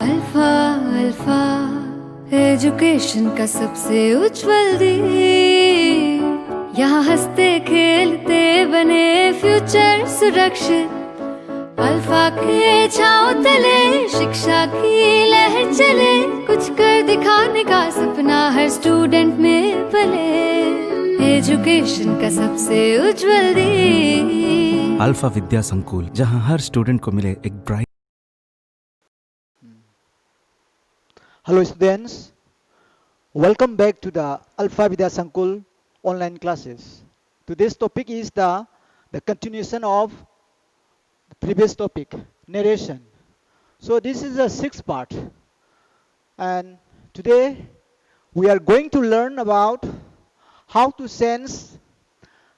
Alpha alpha education का सबसे उज्जवल दीप, यहाँ हंसते खेलते बने फ्यूचर सुरक्षित। अल्फा के छांव तले शिक्षा की लहर चले, कुछ कर दिखाने का सपना हर स्टूडेंट में पले। एजुकेशन का सबसे उज्जवल दीप, अल्फा विद्या संकुल, जहां हर स्टूडेंट को मिले एक bright. Hello students, welcome back to the Alpha Vidya Sankul online classes. Today's topic is the continuation of the previous topic, narration. So this is the sixth part, and today we are going to learn about how to sense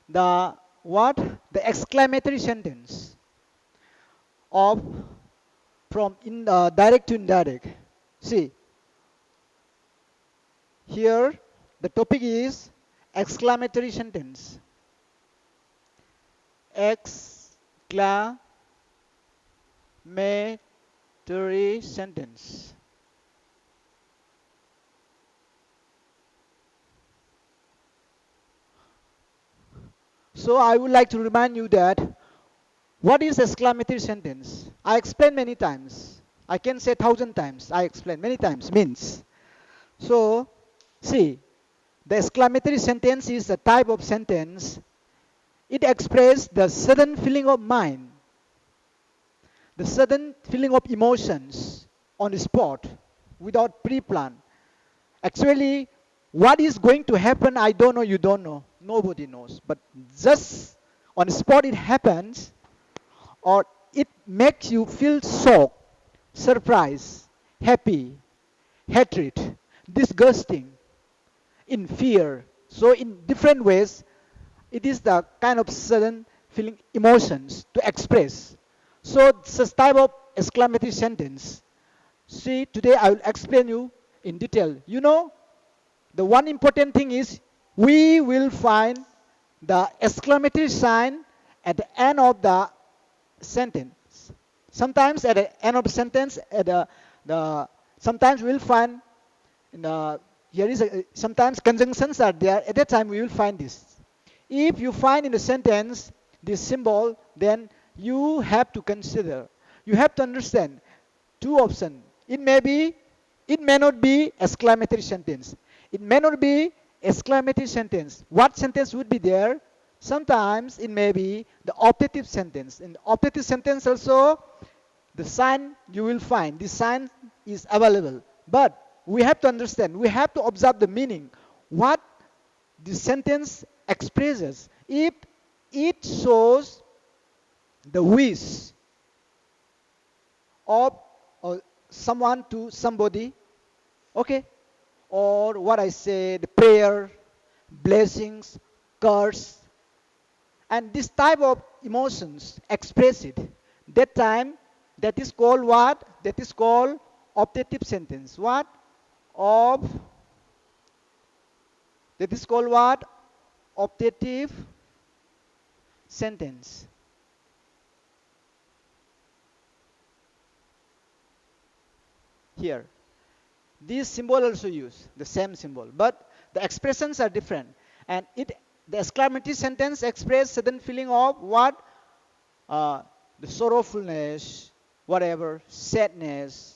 the the exclamatory sentence of from direct to indirect. See, here the topic is exclamatory sentence. Exclamatory sentence. So I would like to remind you that what is exclamatory sentence? I explained many times. I can say 1,000 times. I explained many times means. So see, the exclamatory sentence is a type of sentence. It expresses the sudden feeling of mind, the sudden feeling of emotions on the spot without pre-plan. Actually, what is going to happen, I don't know, you don't know, nobody knows. But just on the spot it happens, or it makes you feel shock, surprise, happy, hatred, disgusting, in fear. So in different ways, it is the kind of sudden feeling emotions to express. So such type of exclamatory sentence. See, today I will explain you in detail. You know, the one important thing is we will find the exclamatory sign at the end of the sentence. Sometimes at the end of the sentence, at the sometimes we will find in the here is sometimes conjunctions are there. At that time we will find this. If you find in the sentence this symbol, then you have to consider. You have to understand two options. It may not be exclamatory sentence. It may not be exclamatory sentence. What sentence would be there? Sometimes it may be the optative sentence. In the optative sentence also, the sign you will find. This sign is available. But we have to understand. We have to observe the meaning. What the sentence expresses. If it shows the wish of someone to somebody, okay, or what I say, the prayer, blessings, curse, and this type of emotions express it. That time, that is called what? That is called optative sentence. What? Of that is called what? Optative sentence. Here, this symbol also use the same symbol, but the expressions are different. And the exclamatory sentence express sudden feeling of what? The sorrowfulness, whatever, sadness,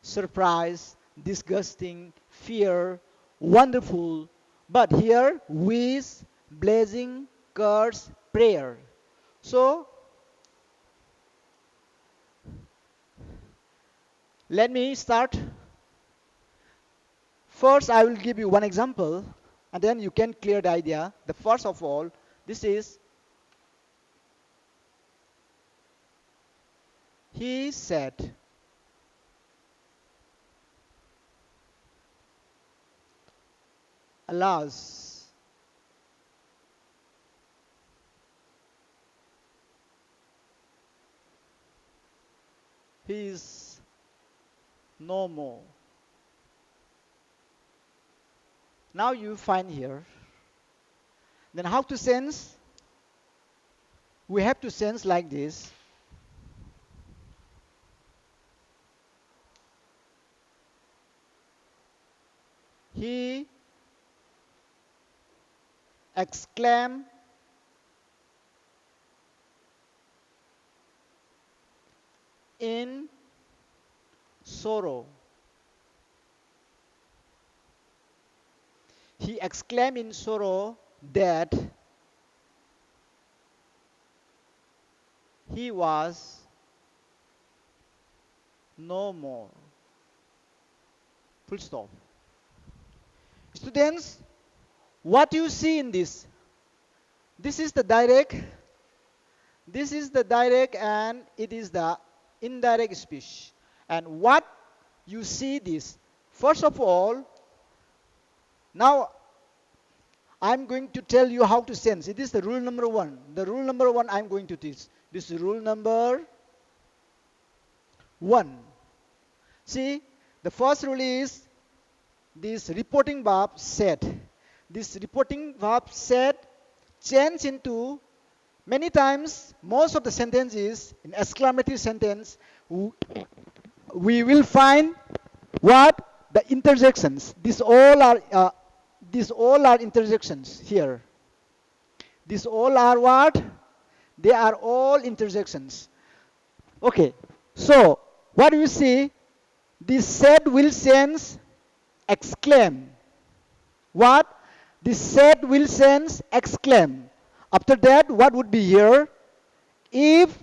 surprise, disgusting, fear, wonderful. But here, wish, blessing, curse, prayer. So let me start. First, I will give you one example, and then you can clear the idea. The first of all, this is, he said, alas, he is no more. Now you find here. Then how to sense? We have to sense like this. He exclaimed in sorrow. He exclaimed in sorrow that he was no more. Full stop. Students, what you see in this? This is the direct. This is the direct and it is the indirect speech. And what you see this? First of all, now I'm going to tell you how to sense. It is the rule number 1. The rule number 1 I'm going to teach. This is rule number 1. See, the first rule is this reporting verb said. This reporting verb said change into many times, most of the sentences in exclamative sentence, we will find what? The interjections. These all are interjections here. These all are what? They are all interjections. Okay. So, what do you see? This said will sense exclaim. What? This said will sense exclaim. After that, what would be here? If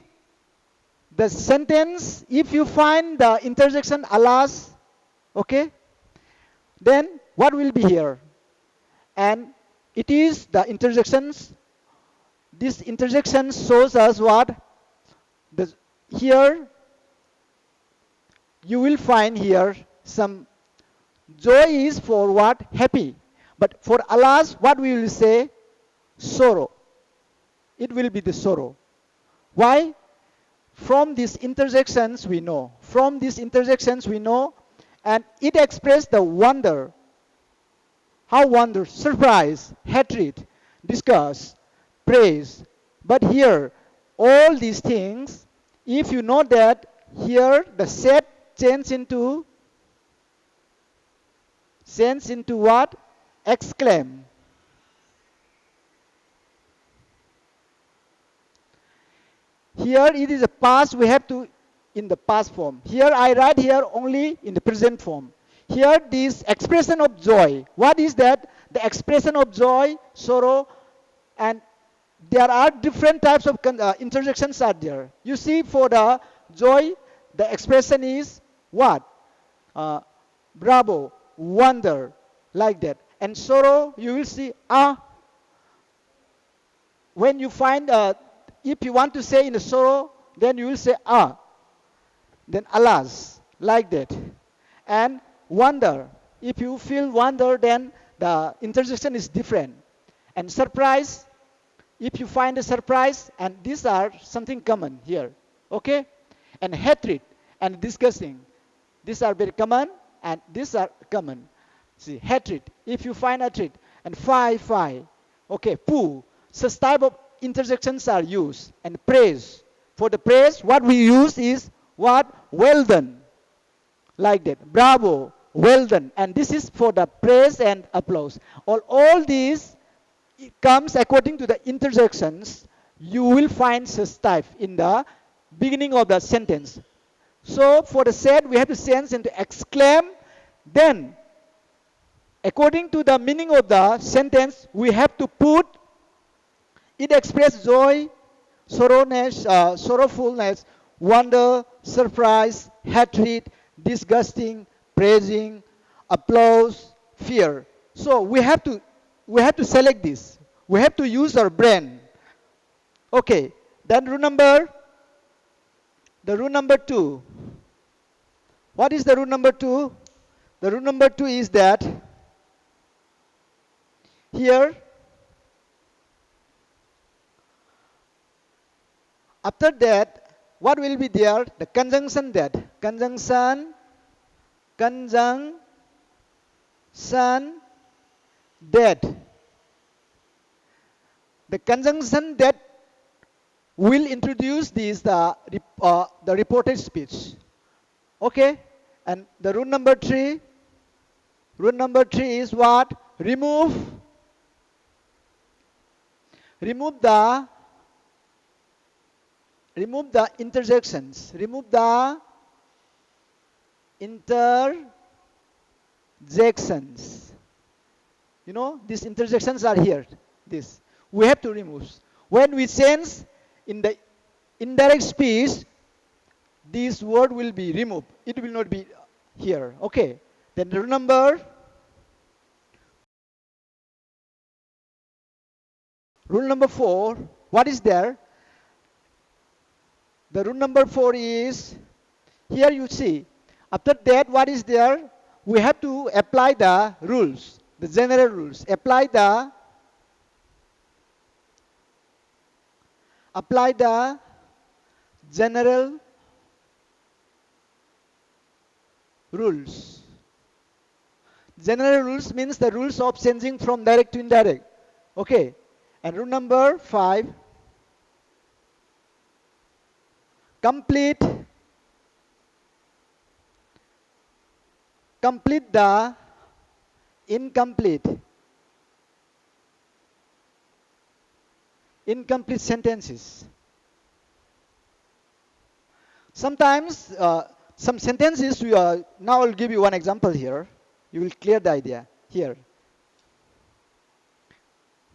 the sentence, if you find the interjection alas, okay, then what will be here? And it is the interjections. This interjection shows us what? Here, you will find here some joy is for what? Happy. But for alas, what we will say? Sorrow. It will be the sorrow. Why? From these interjections we know. From these interjections we know. And it expresses the wonder. How wonder? Surprise, hatred, disgust, praise. But here, all these things, if you know that here the said change into what? Exclaim. Here it is a past, we have to in the past form. Here I write here only in the present form. Here this expression of joy. What is that? The expression of joy, sorrow, and there are different types of interjections are there. You see for the joy, the expression is what? Bravo, wonder, like that. And sorrow, you will see when you find if you want to say in the sorrow, then you will say then alas, like that. And wonder, if you feel wonder, then the interjection is different. And surprise, if you find a surprise, and these are something common here, okay? And hatred and disgusting, these are very common, and these are common. See, hatred, if you find hatred, and fi, okay, poo, such type of interjections are used. And praise, for the praise, what we use is what? Well done, like that. Bravo, well done. And this is for the praise and applause. All these comes according to the interjections. You will find such type in the beginning of the sentence. So for the said, we have to change into exclaim. Then, according to the meaning of the sentence, we have to put it express joy, sorrowfulness, wonder, surprise, hatred, disgusting, praising, applause, fear. So we have to select this. We have to use our brain. Okay. Then the rule number 2. What is the rule number 2? The rule number 2 is that here, after that, what will be there? The conjunction that. Conjunction that. The conjunction that will introduce the reported speech. Okay? And the rule number 3, Rule number 3 is what? Remove the interjections. Remove the interjections. You know, these interjections are here. This we have to remove. When we sense in the indirect speech, this word will be removed. It will not be here. Okay. Then rule number 4. What is there? The rule number 4 is here. You see. After that, what is there? We have to apply the rules, the general rules. Apply the general rules. General rules means the rules of changing from direct to indirect. Okay. And rule number 5, complete the incomplete sentences. Sometimes some sentences now I'll give you one example here. You will clear the idea here.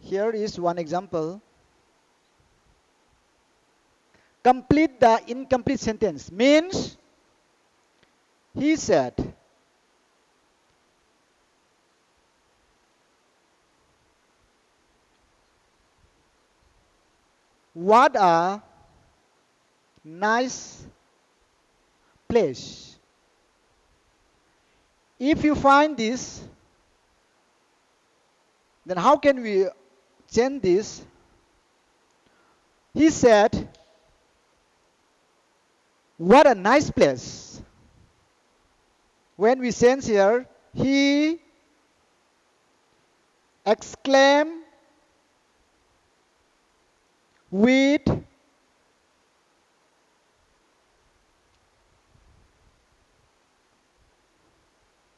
Here is one example. Complete the incomplete sentence means he said, what a nice place. If you find this, then how can we change this? He said, what a nice place. When we sense here, he exclaimed with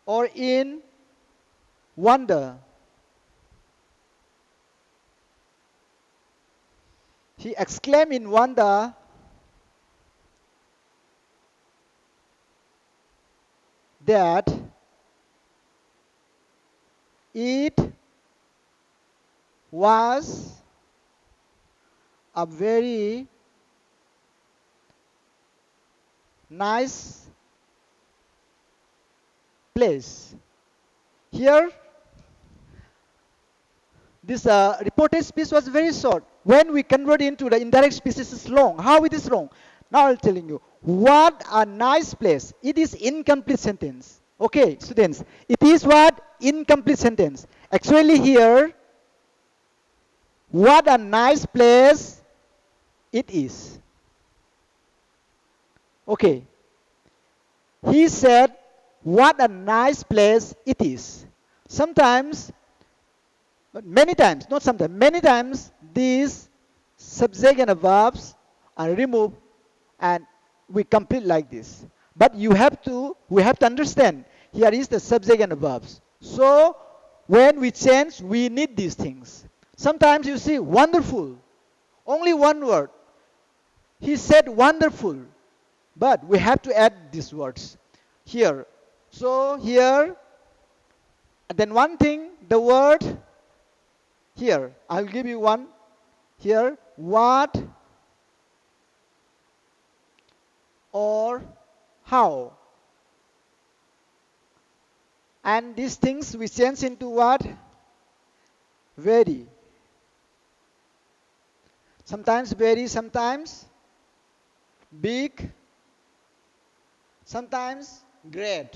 or in wonder. He exclaimed in wonder that it was a very nice place. Here, this reported speech was very short. When we convert into the indirect speech, it is long. How it is long? Now I'm telling you. What a nice place. It is incomplete sentence. Okay, students. It is what? Incomplete sentence. Actually here, what a nice place it is. Okay. He said, what a nice place it is. Sometimes, but many times, not sometimes, many times, these subject and verbs are removed and we complete like this. But we have to understand, here is the subject and verbs. So, when we change, we need these things. Sometimes you see, wonderful. Only one word. He said wonderful. But we have to add these words here. So, here, and then one thing, the word here. I'll give you one here. What or how. And these things we change into what? Very. Sometimes very, sometimes big, sometimes great.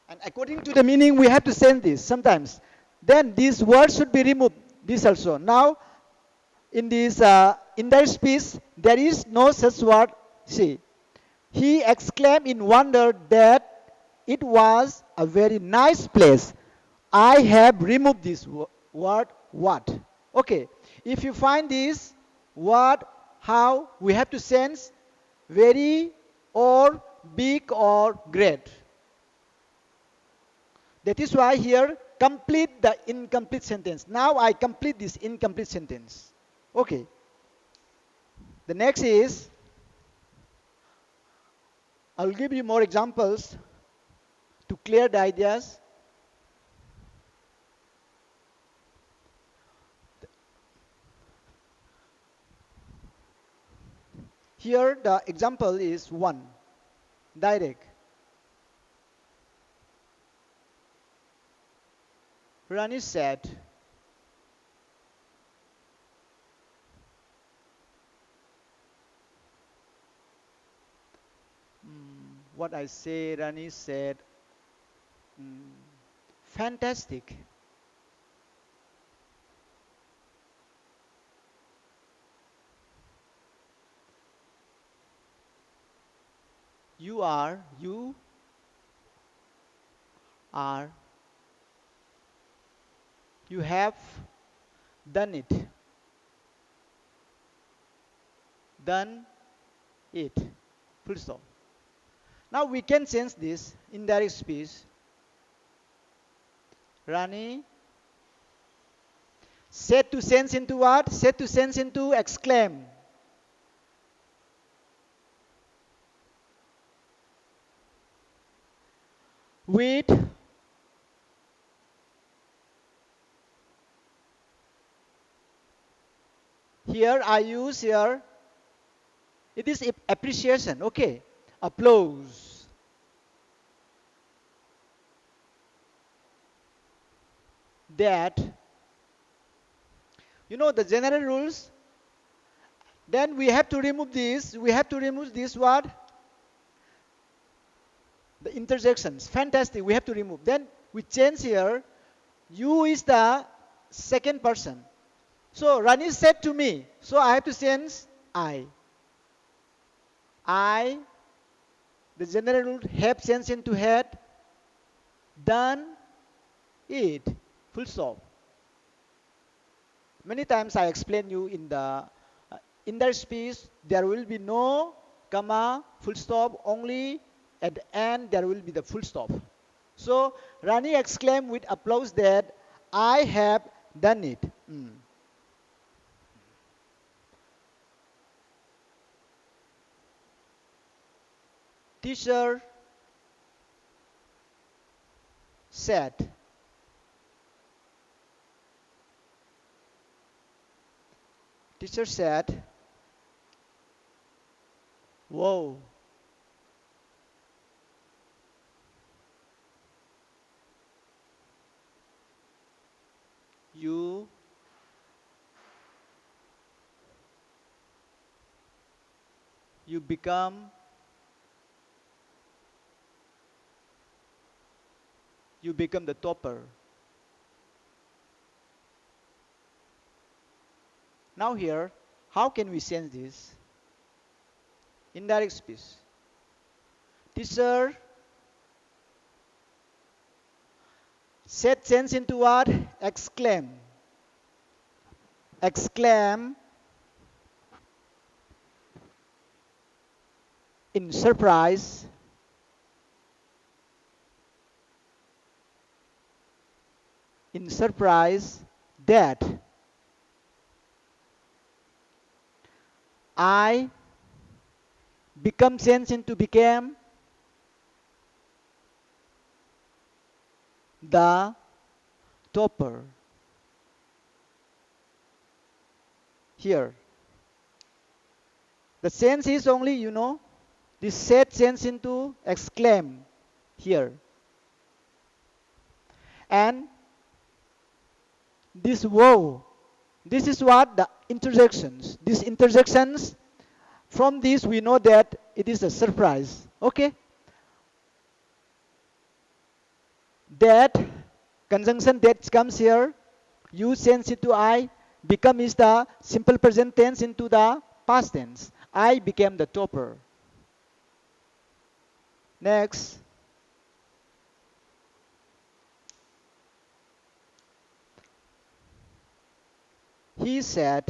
And according to the meaning, we have to send this sometimes. Then these words should be removed. This also. Now, in this indirect speech, there is no such word. See, he exclaimed in wonder that it was a very nice place. I have removed this word what. Okay. If you find this what, how, we have to sense very or big or great. That is why here complete the incomplete sentence. Now I complete this incomplete sentence. Okay. The next is, I'll give you more examples to clear the ideas. Here the example is 1. Direct. Rani said, what I say, Rani said, fantastic. You are, you have done it. Done it. Full stop. Now we can sense this indirect speech. Rani set to sense into what? Set to sense into exclaim. With here I use here, it is appreciation, okay? Applause. That, you know the general rules. Then we have to remove this. We have to remove this what? The interjections. Fantastic. We have to remove. Then we change here. You is the second person. So Rani said to me. So I have to change I. I, the general rule, have changed into had. Done it. Full stop. Many times I explain you in the indirect speech, there will be no comma, full stop, only at the end there will be the full stop. So Rani exclaimed with applause that I have done it. Teacher said, teacher said, whoa. You become the topper. Now here, how can we sense this? Indirect speech. Teacher set sense into what? Exclaim. Exclaim in surprise. In surprise that I become sense into became the topper. Here. The sense is only, this set sense into exclaim here. And this wow, this is what the interjections. These interjections, from this we know that it is a surprise. Okay? That conjunction that comes here, you sense into I, become is the simple present tense into the past tense. I became the topper. Next. He said,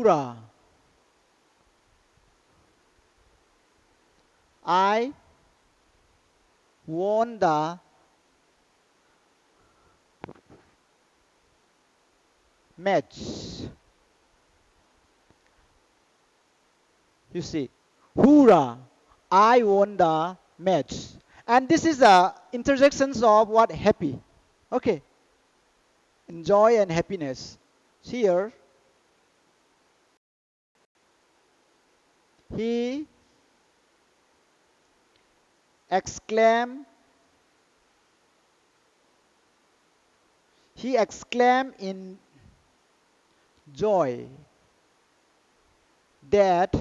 Hoorah! I won the match. You see, hoorah! I won the match. And this is the intersections of what? Happy. Okay. Joy and happiness. Here, he exclaim, he exclaimed in joy that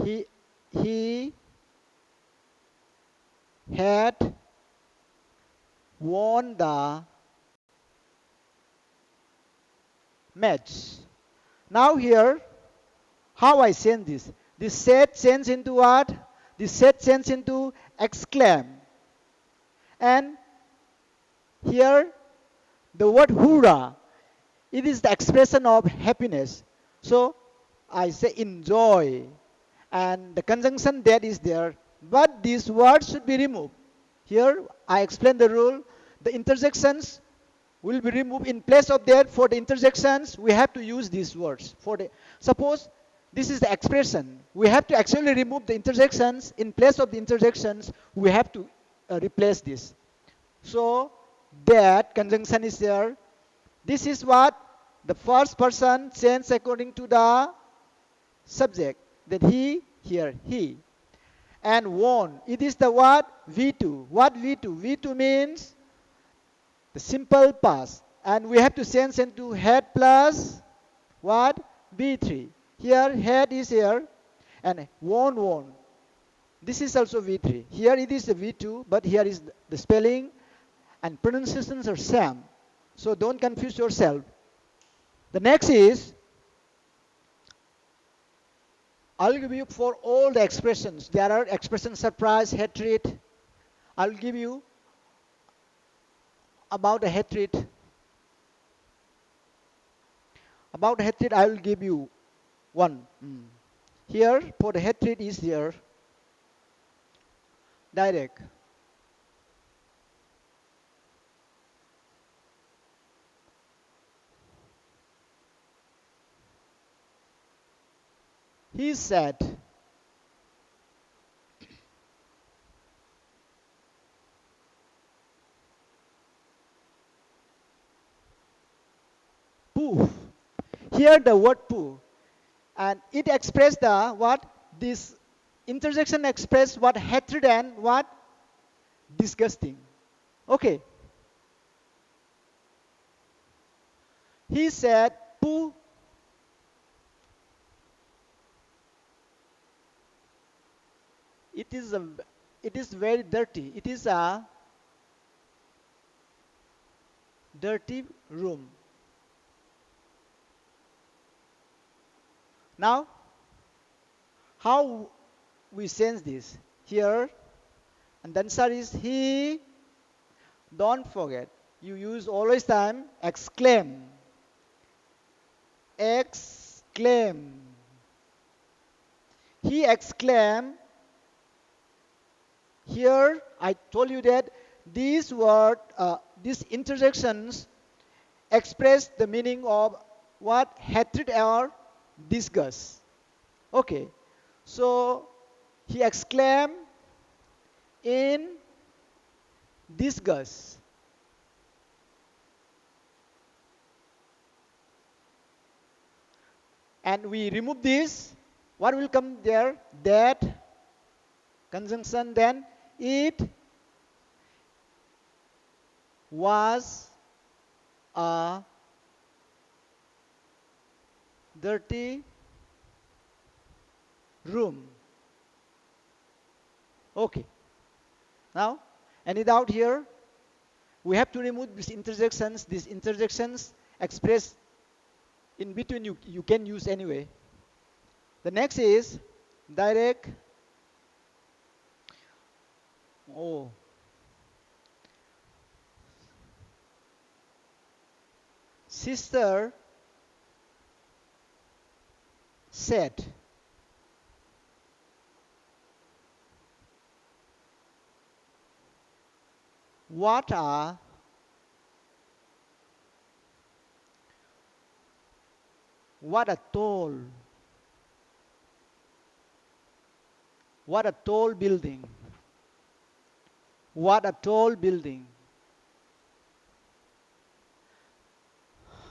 he he had won the match. Now here, how I change this? This set change into what? This set change into exclaim. And here, the word hoorah, it is the expression of happiness. So I say enjoy. And the conjunction that is there. But this word should be removed. Here, I explain the rule. The interjections will be removed. In place of that, for the interjections, we have to use these words. Suppose this is the expression. We have to actually remove the interjections. In place of the interjections, we have to replace this. So that conjunction is there. This is what the first person changes according to the subject. That he, here, he. And won. It is the what? V2. What V2? V2 means the simple past. And we have to change into had plus what? V3. Here, had is here. And won, won. This is also V3. Here it is the V2, but here is the spelling and pronunciations are same. So don't confuse yourself. The next is, I'll give you for all the expressions. There are expressions surprise, hatred. I'll give you about the hatred. About hatred, I will give you one. Here, for the hatred is here. Direct. He said, poof. Here the word poo. And it expressed the what? This interjection expressed what? Hatred and what? Disgusting. Okay. He said, poo. It is very dirty. It is a dirty room. Now, how we sense this? Here, and the answer is he. Don't forget, you use always time exclaim. Exclaim. He exclaimed. Here, I told you that these interjections express the meaning of what? Hatred or disgust. Okay. So, he exclaimed in disgust. And we remove this. What will come there? That conjunction, then it was a dirty room. Okay. Now, any doubt here? We have to remove these interjections. These interjections express in between, you can use anyway. The next is direct. Oh. Sister said. What a tall, what a tall building. What a tall building.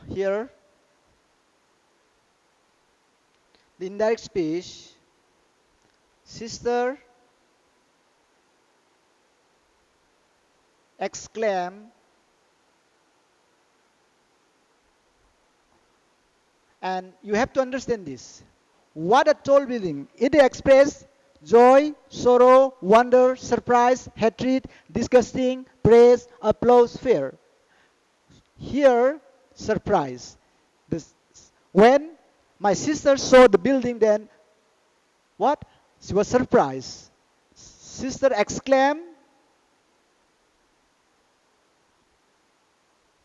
Here, the indirect speech, sister exclaim, and you have to understand this. What a tall building. It expresses joy, sorrow, wonder, surprise, hatred, disgusting, praise, applause, fear. Here, surprise. This, when my sister saw the building, then what? She was surprised. Sister exclaimed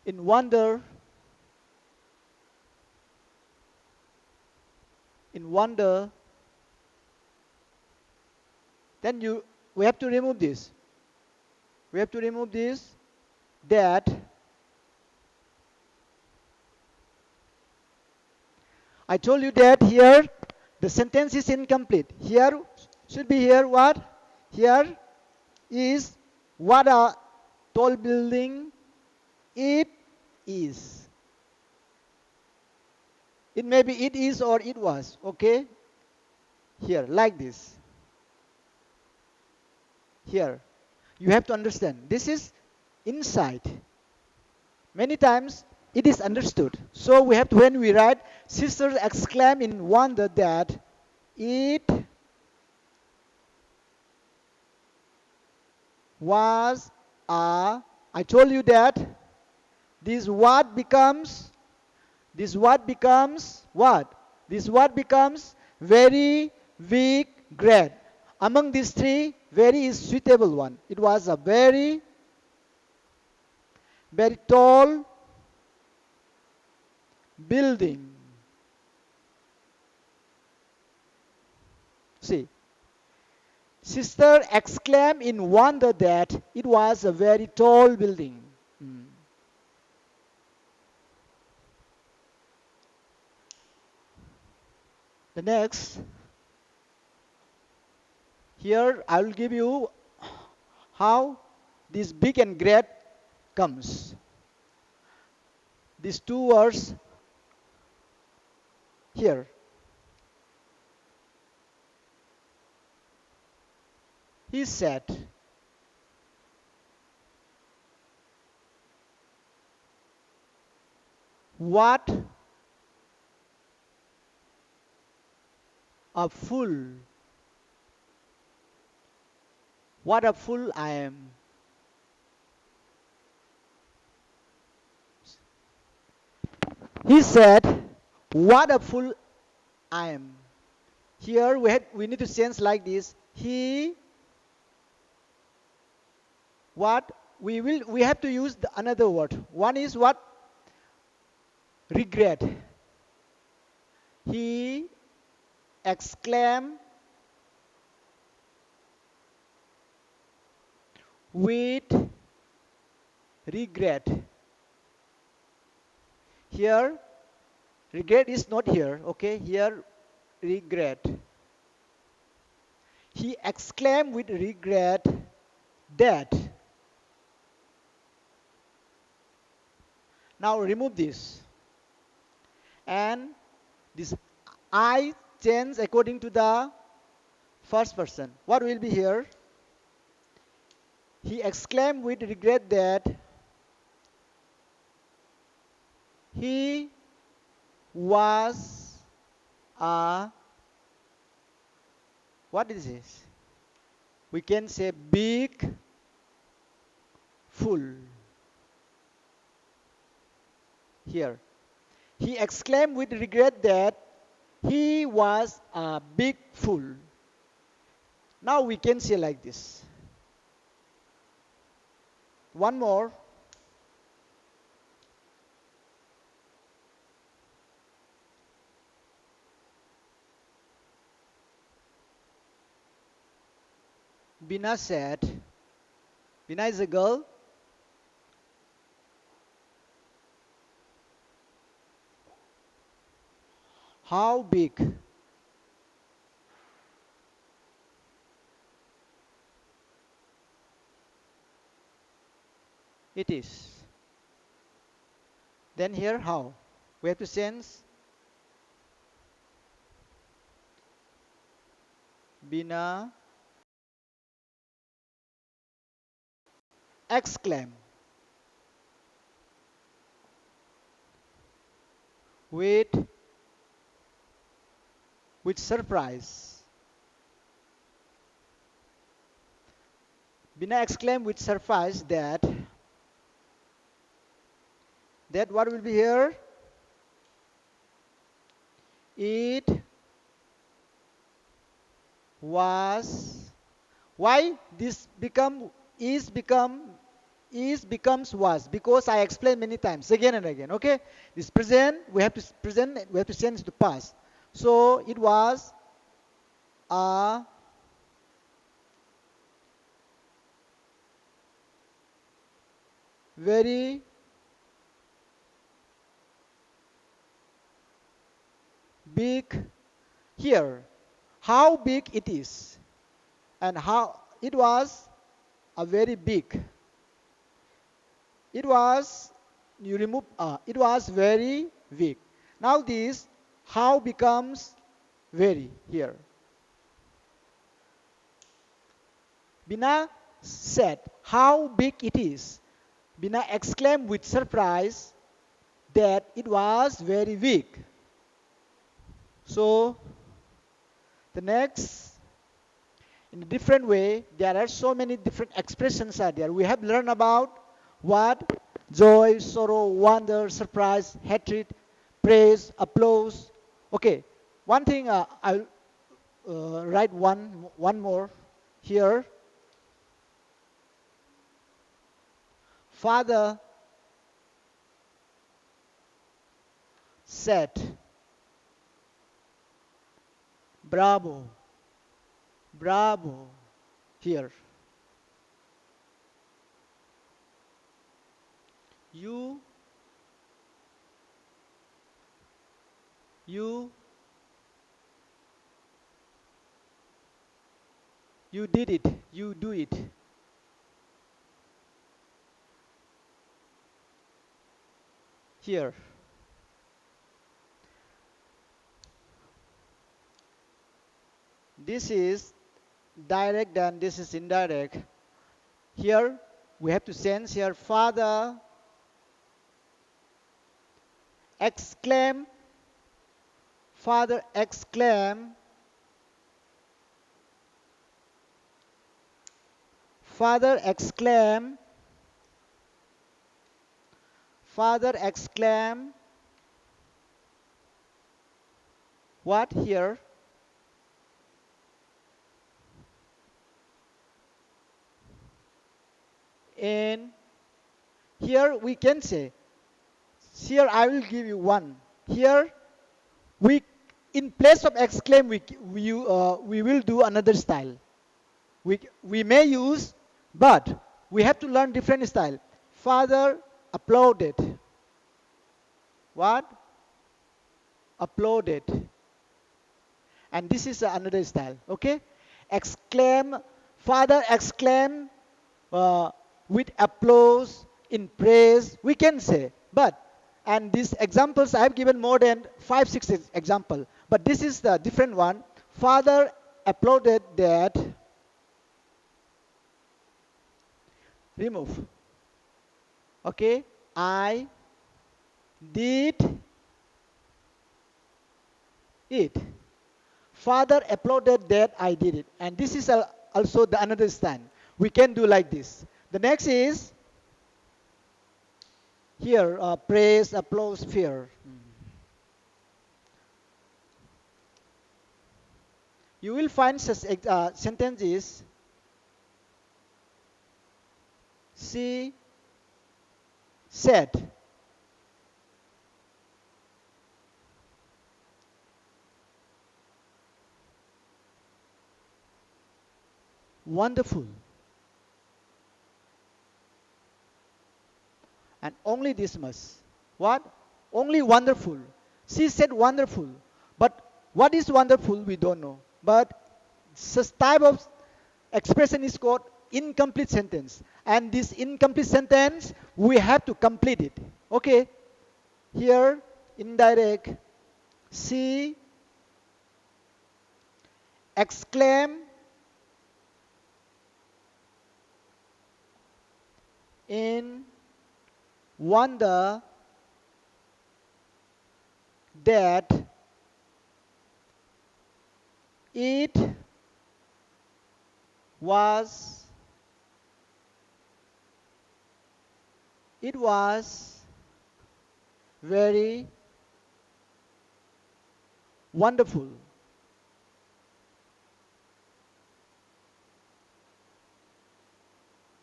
in wonder, in wonder. Then we have to remove this. We have to remove this, that. I told you that here the sentence is incomplete. Here should be here what? Here is what a tall building it is. It may be it is or it was. Okay? Here, like this. Here. You have to understand. This is inside. Many times it is understood. So we have to, when we write, sisters exclaim in wonder that it was a. I told you that this what becomes what? This what becomes very weak grade. Among these three, very is suitable one. It was a very, very tall building. See, sister exclaimed in wonder that it was a very tall building. The next, here I will give you how this big and great comes. These two words here. He said, what a fool. What a fool I am. He said, what a fool I am. Here we need to change like this. He, what? We have to use another word. One is what? Regret. He exclaimed with regret. Here, regret is not here, okay? Here, regret. He exclaimed with regret that. Now remove this. And this I change according to the first person. What will be here? He exclaimed with regret that he was a, what is this? We can say big fool. Here. He exclaimed with regret that he was a big fool. Now we can say like this. One more. Bina said, Bina is a girl. How big it is? Then here, how? We have to sense Bina exclaim with surprise. Bina exclaimed with surprise that what will be here? It was. Why this becomes was? Because I explained many times again and again. Okay, this present we have to change to past. So it was a very big here. How big it is, and how it was a very big. It was, you remove it was very big. Now this how becomes very here. Bina said how big it is. Bina exclaimed with surprise that it was very big. So the next, in a different way, there are so many different expressions are there. We have learned about what? Joy, sorrow, wonder, surprise, hatred, praise, applause. Okay, one thing I'll write one more here. Father said, bravo, bravo, here. You, you, you did it, you do it. Here. This is direct and this is indirect. Here we have to sense here father exclaim, father exclaim, father exclaim, father exclaim. What here? And here we can say, here I will give you one. Here we, in place of exclaim, we will do another style. We may use, but we have to learn different style. Father applauded. What? Applauded. And this is another style. Okay? Exclaim. Father exclaim with applause in praise. We can say, but and these examples I have given more than 5 6 example. But this is the different one. Father applauded that. Remove. Okay, I did it. Father applauded that I did it. And this is also the another stand. We can do like this. The next is here praise, applause, fear. You will find such sentences. She said. wonderful. And only this much. What? Only wonderful. She said wonderful. But what is wonderful, we don't know. But such type of expression is called incomplete sentence. And this incomplete sentence, we have to complete it. Okay? Here, indirect, she exclaim in wonder that it was very wonderful.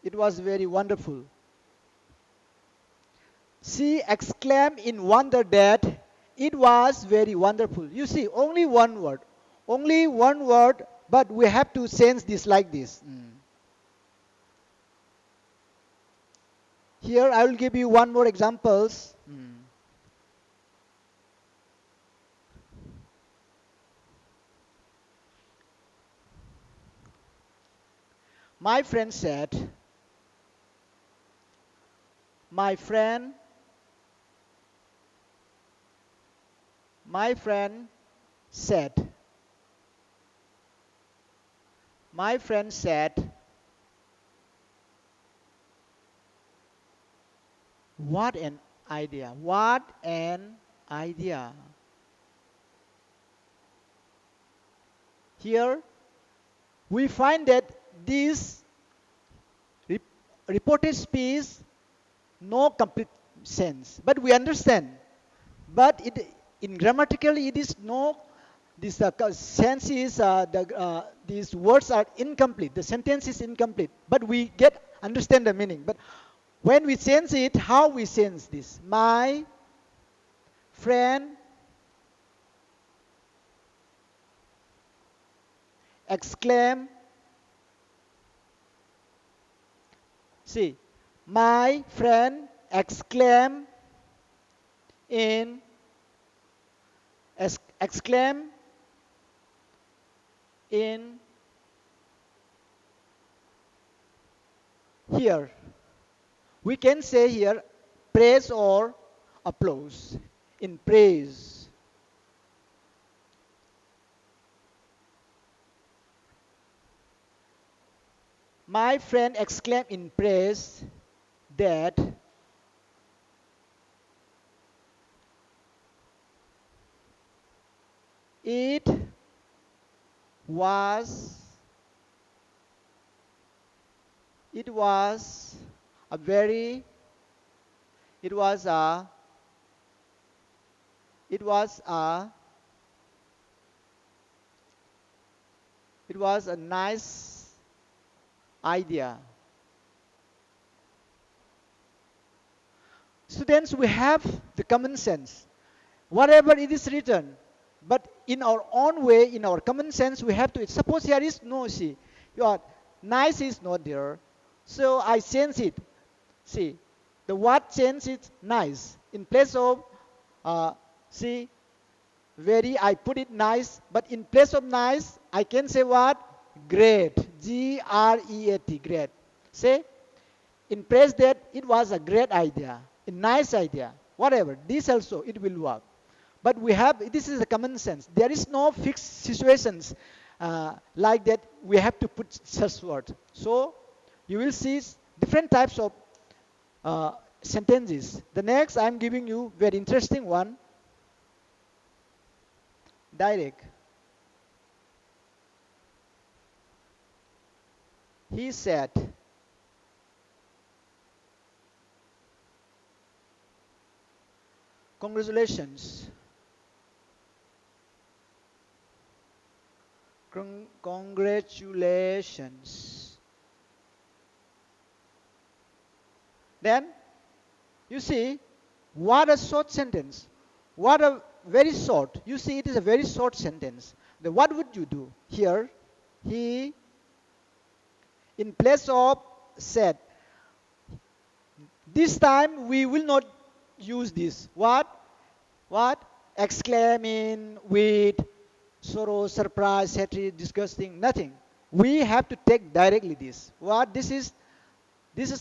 It was very wonderful. She exclaimed in wonder that it was very wonderful. You see, only one word. Only one word, but we have to sense this like this. Here I will give you one more examples. My friend said, my friend said, my friend said, what an idea, what an idea. Here we find that this reported speech no complete sense, but we understand. But it, in grammatically, it is no. This sense is these words are incomplete. The sentence is incomplete, but we get understand the meaning. But when we sense it, how we sense this? My friend exclaim. See, my friend exclaim in exclaim in here. We can say here praise or applause. In praise. My friend exclaimed in praise that it was a very it was a it was a nice idea. Students, we have the common sense. Whatever it is written, but in our own way, in our common sense, we have to. Suppose here is no, see, your nice is not there, so I change it. See, the word change is nice. In place of, see, very, I put it nice, but in place of nice, I can say what? Great. Great. Great. Say, in place that it was a great idea, a nice idea, whatever. This also, it will work. But we have, this is a common sense. There is no fixed situations like that we have to put such word. So, you will see different types of sentences. The next, I am giving you very interesting one. Direct. He said, congratulations. Congratulations. Then, you see, what a short sentence. What a very short. You see, it is a very short sentence. Then what would you do? Here, he in place of said. This time we will not use this. What? What? Exclaiming with sorrow, surprise, hatred, disgusting, nothing. We have to take directly this. What? This is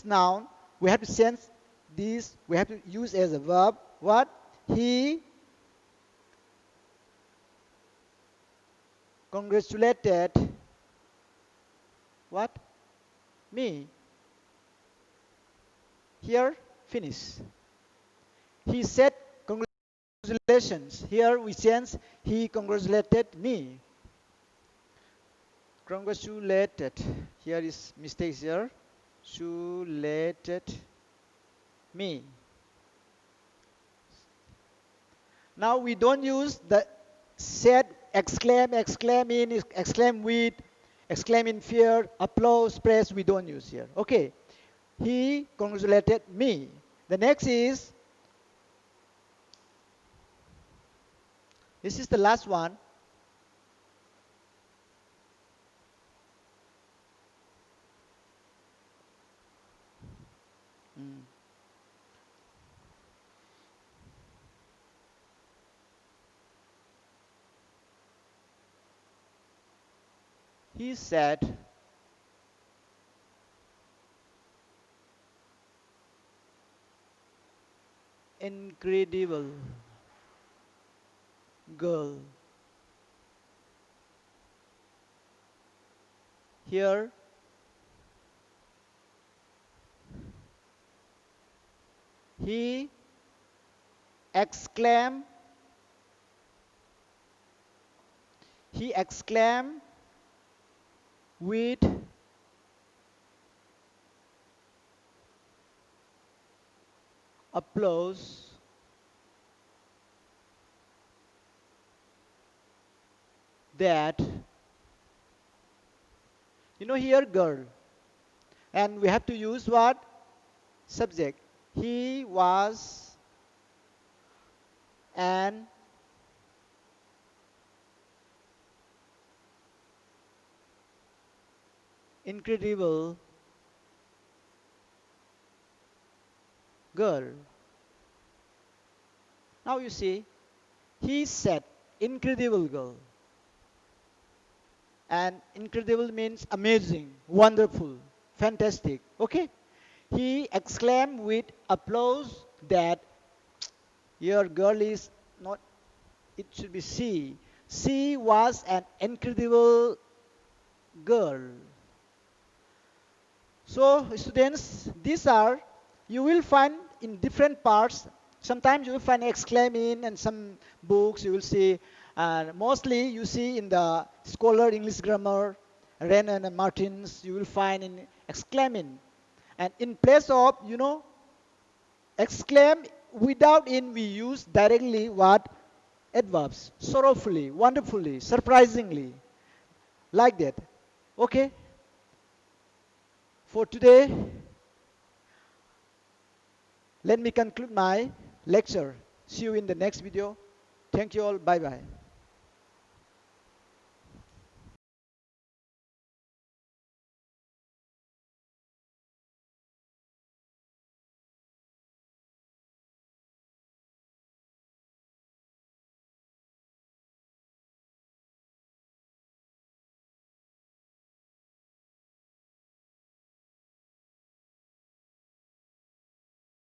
noun. We have to sense this. We have to use as a verb. What? He congratulated what? Me. Here, finish. He said congratulations. Here we sense he congratulated me. Congratulated. Here is mistakes here. Congratulated me. Now we don't use the said, exclaim, exclaim in, exclaim with, exclaim in fear, applause, praise. We don't use here. Okay. He congratulated me. The next is, this is the last one. Mm. He said, incredible girl. Here, he exclaimed, with applause that, here girl. And we have to use what? Subject. He was an incredible girl. Now you see, he said incredible girl. And incredible means amazing, wonderful, fantastic. Okay? He exclaimed with applause that your girl is not, it should be she. She was an incredible girl. So, students, these are, you will find in different parts. Sometimes you will find exclaiming, and some books you will see. Mostly you see in the Scholar English Grammar, Renan and Martins, you will find in exclaiming. And in place of, exclaim, without in, we use directly what? Adverbs. Sorrowfully, wonderfully, surprisingly. Like that. Okay? For today, let me conclude my lecture. See you in the next video. Thank you all. Bye-bye.